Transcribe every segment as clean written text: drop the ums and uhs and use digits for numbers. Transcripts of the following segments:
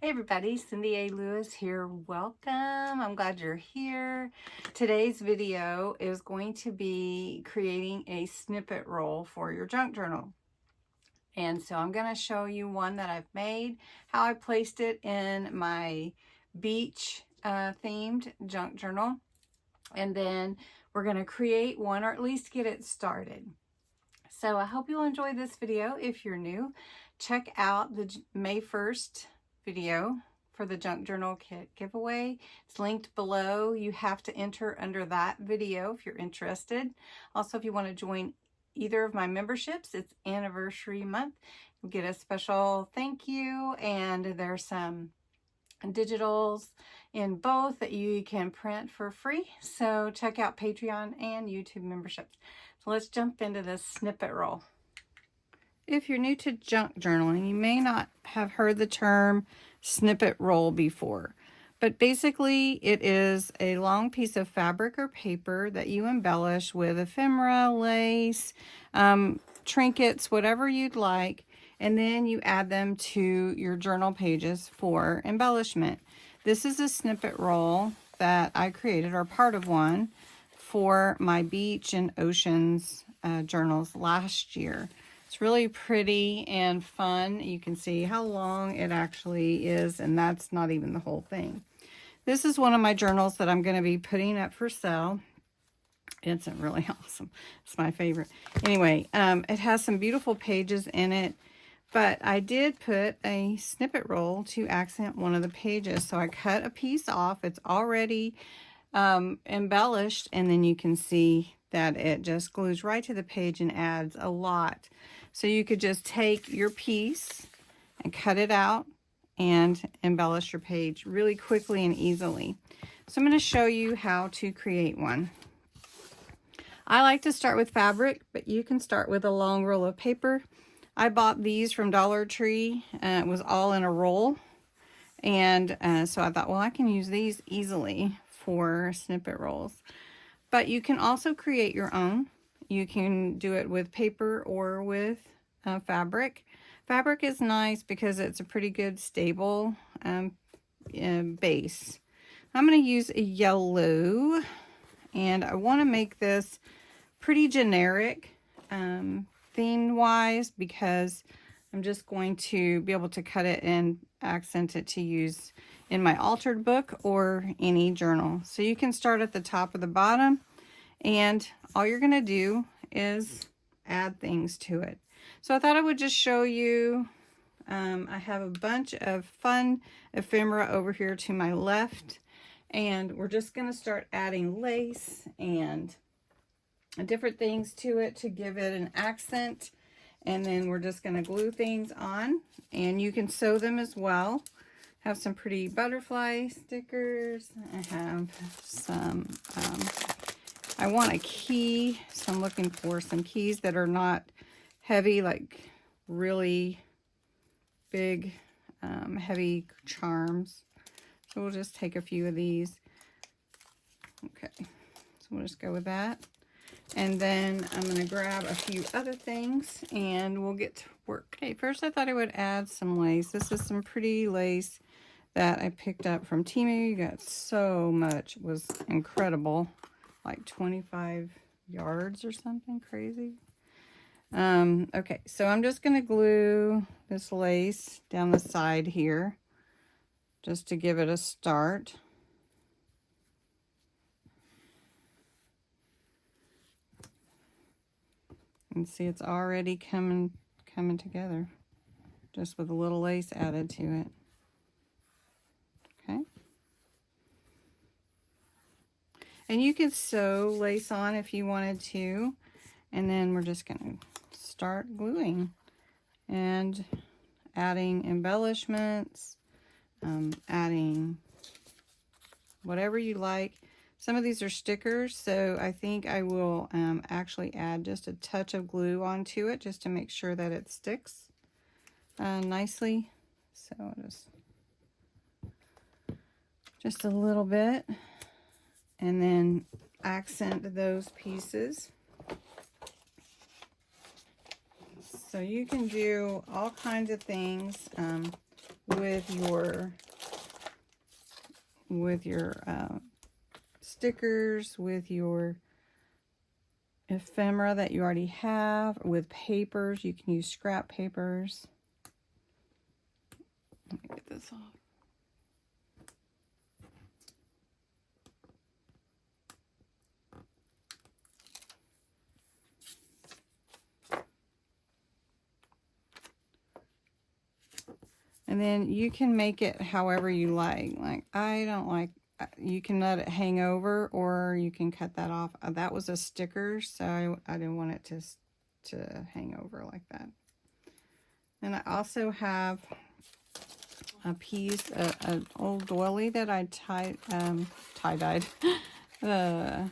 Hey everybody, Cindy A. Lewis here. Welcome. I'm glad you're here. Today's video is going to be creating a snippet roll for your junk journal. And so I'm going to show you one that I've made, how I placed it in my beach themed junk journal. And then we're going to create one, or at least get it started. So I hope you'll enjoy this video. If you're new, check out the May 1st video for the junk journal kit giveaway. It's linked below. You have to enter under that video if you're interested. Also, if you want to join either of my memberships, it's anniversary month. You get a special thank you, and there's some digitals in both that you can print for free. So check out Patreon and YouTube memberships. So let's jump into this snippet roll. If you're new to junk journaling, you may not have heard the term snippet roll before, but basically it is a long piece of fabric or paper that you embellish with ephemera, lace, trinkets, whatever you'd like, and then you add them to your journal pages for embellishment. This is a snippet roll that I created, or part of one, for my beach and oceans journals last year. It's really pretty and fun. You can see how long it actually is, and that's not even the whole thing. This is one of my journals that I'm going to be putting up for sale. It's really awesome. It's my favorite. Anyway, it has some beautiful pages in it, but I did put a snippet roll to accent one of the pages. So I cut a piece off. It's already embellished, and then you can see that it just glues right to the page and adds a lot. So you could just take your piece and cut it out and embellish your page really quickly and easily. So I'm going to show you how to create one. I like to start with fabric, but you can start with a long roll of paper. I bought these from Dollar Tree. It was all in a roll. And so I thought, well, I can use these easily for snippet rolls. But you can also create your own. You can do it with paper or with fabric. Fabric is nice because it's a pretty good stable base. I'm going to use a yellow, and I want to make this pretty generic theme-wise, because I'm just going to be able to cut it and accent it to use in my altered book or any journal. So you can start at the top or the bottom, and all you're going to do is add things to it. So I thought I would just show you. I have a bunch of fun ephemera over here to my left, and we're just going to start adding lace and different things to it to give it an accent. And then we're just going to glue things on, and you can sew them as well. Have some pretty butterfly stickers. I have some, I want a key, so I'm looking for some keys that are not heavy, like really big, heavy charms. So we'll just take a few of these. Okay, so we'll just go with that. And then I'm going to grab a few other things and we'll get to work. Okay, first I thought I would add some lace. This is some pretty lace that I picked up from Temu. You got so much. It was incredible. Like 25 yards or something crazy. Okay, so I'm just going to glue this lace down the side here just to give it a start. And see, it's already coming together, just with a little lace added to it. Okay. And you could sew lace on if you wanted to. And then we're just going to start gluing and adding embellishments, adding whatever you like. Some of these are stickers, so I think I will actually add just a touch of glue onto it just to make sure that it sticks nicely. So just a little bit, and then accent those pieces. So you can do all kinds of things with your stickers, with your ephemera that you already have, with papers. You can use scrap papers. Let me get this off. And then you can make it however you like. Like, I don't like, you can let it hang over, or you can cut that off. That was a sticker, so I didn't want it to hang over like that. And I also have a piece, an old doily that I tie-dyed, that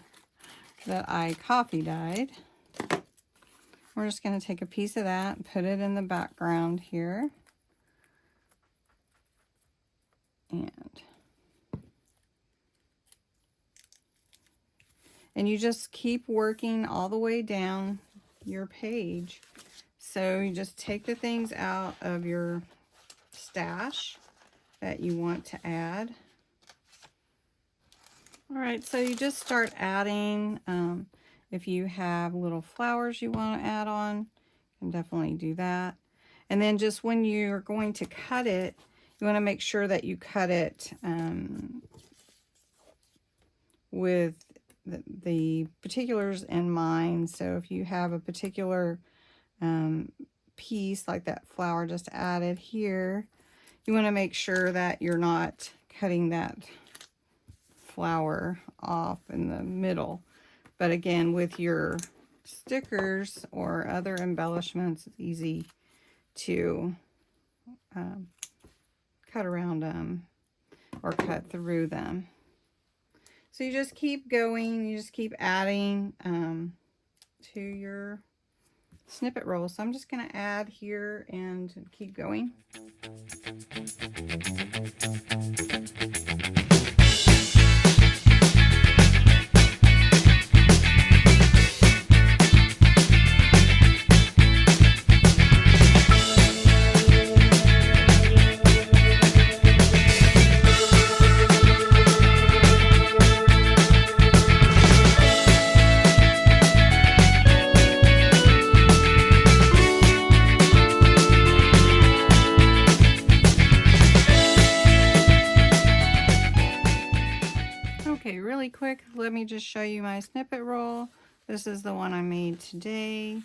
I coffee dyed. We're just going to take a piece of that and put it in the background here. And you just keep working all the way down your page. So you just take the things out of your stash that you want to add. All right, so you just start adding. If you have little flowers you want to add on, you can definitely do that. And then just when you're going to cut it, you want to make sure that you cut it with the particulars in mind. So if you have a particular piece like that flower just added here, you want to make sure that you're not cutting that flower off in the middle. But again, with your stickers or other embellishments, it's easy to cut around them or cut through them. So you just keep going, you just keep adding to your snippet roll. So I'm just going to add here and keep going. Okay, really quick, let me just show you my snippet roll. This is the one I made today.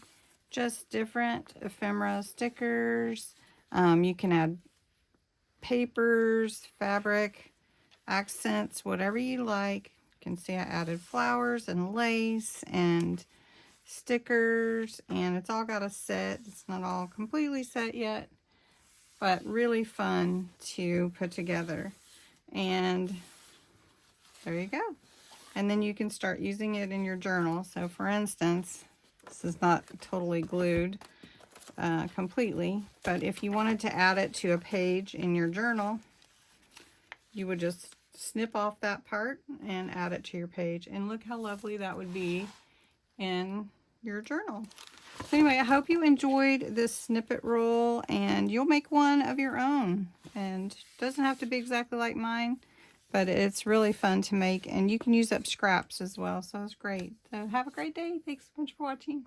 Just different ephemera stickers. You can add papers, fabric, accents, whatever you like. You can see I added flowers and lace and stickers, and it's all got a set. It's not all completely set yet, but really fun to put together. And there you go. And then you can start using it in your journal. So for instance, this is not totally glued completely, but if you wanted to add it to a page in your journal, you would just snip off that part and add it to your page. And look how lovely that would be in your journal. So anyway, I hope you enjoyed this snippet roll, and you'll make one of your own. And it doesn't have to be exactly like mine, but it's really fun to make, and you can use up scraps as well, so it's great. So have a great day. Thanks so much for watching.